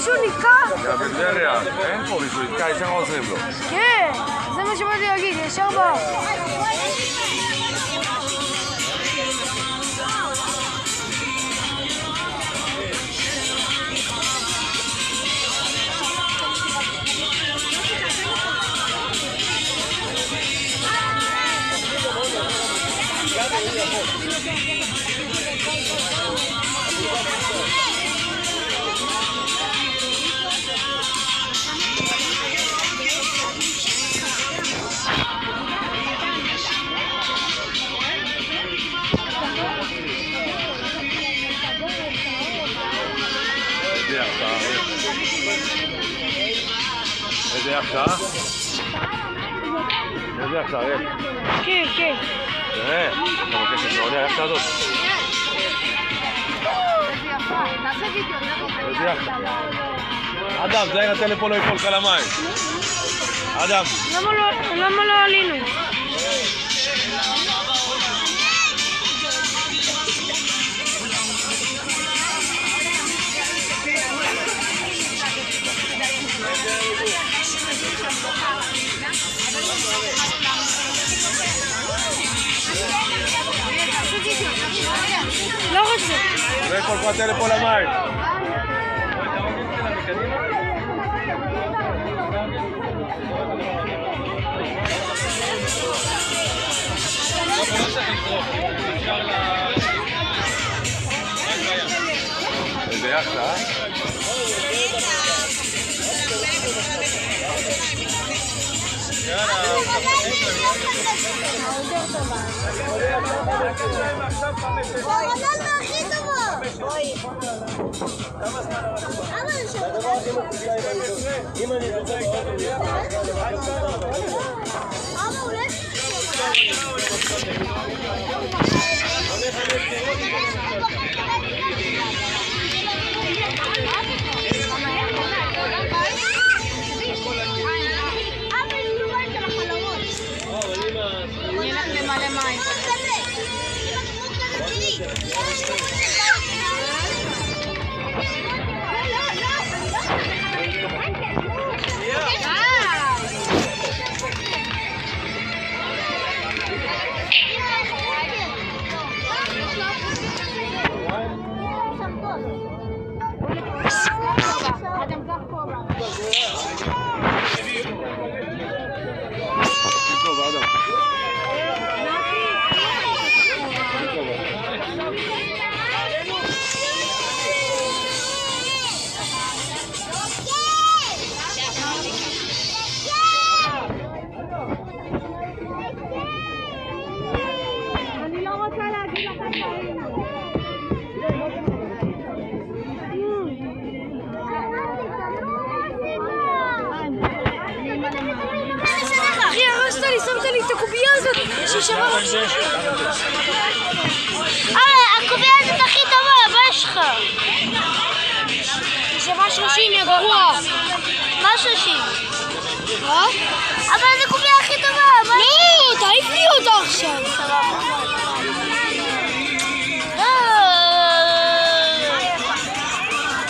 מישהו נתקע? גם בטבריה, אין פה מישהו נתקע, ישר עוזרים לו. כן, זה מה שבאתי להגיד, ישר בא. איזה יחדה? איזה יחדה, אריאל? כן, כן. תראה, אתה מבקש את זה עולה היחדה הזאת? איזה יחדה? אדם, זה איך הטלפון לא ייפול לך למים. אדם. למה לא עלינו? לא רוצה. לא ייפול לך הטלפון למים. איזה יחדה? רונלדו הכי טובה! אבא הולך? אחי, הרסת לי, שמת לי את הקובייה הזאת ששבר אותי. הקובייה הזאת הכי טובה, מה יש לך? שווה 30, יא גרוע. מה 30? מה? אבל זו קובייה הכי טובה, מה? לא, תעיף לי אותה עכשיו.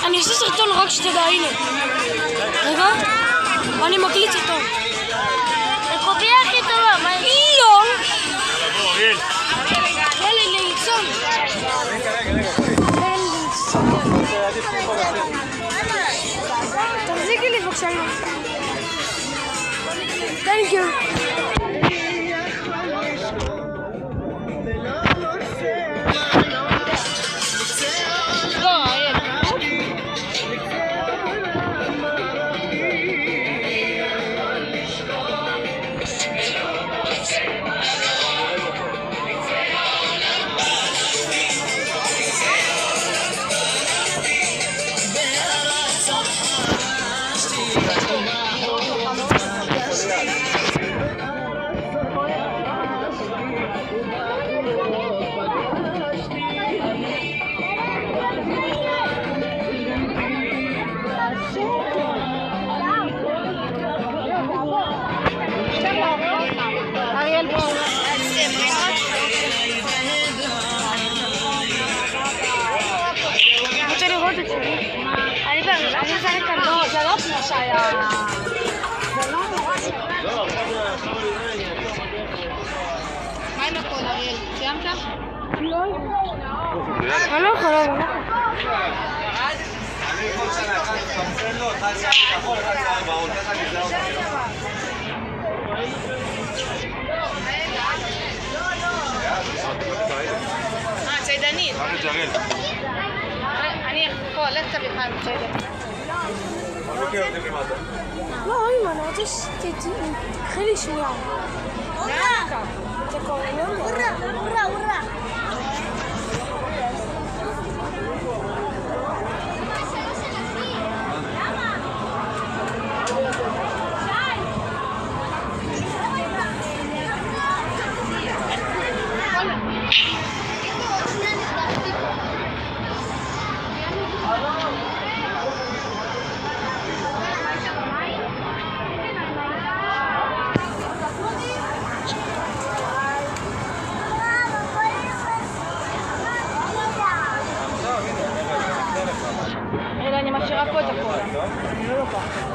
אני אעשה סרטון רק שתדע, הנה. רגע, אני מקליט סרטון. זו קובייה הכי טובה, מה יש? לא! אריאל. תן לי ליצון. תחזיקי לי בבקשה. Thank you. לא, זה לא כמו שהיה. זה לא נורא. מה עם הכל, אריאל? סיימת? לא. אני לא יכולה. אני כל שנה אחד מפרסם לו, אחד שעה כחול, אחד שעה בעון, ככה נזהר ציידנית. רק את ג'רל. אני פה, לך תביא חיים ציידנית. מה מכיר אותי למטה? לא, אמא, אני רוצה שתקחי לי שנייה. זה קורה, אורה. אני משאירה פה את הכל. אני לא לוקחת.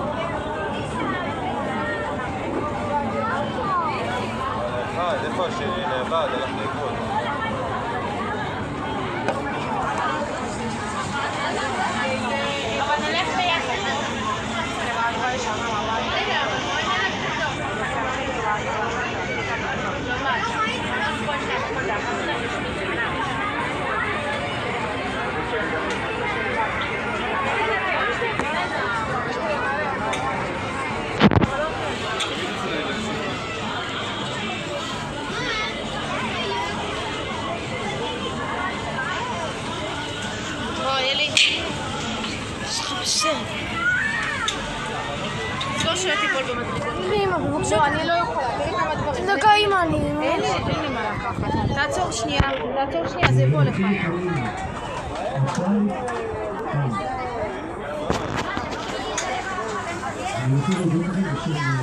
איפה שנאבד, הלך לאיבוד. אבל נלך ביחד. לא שאת תיפול במדרגות. אמא, בבקשה. לא, אני לא יכולה. תראי כמה דברים. דקה, אמא, אני... אין לי מה לקחת. תעצור שנייה, זה יבוא לך. אני רוצה להודות לכם בשם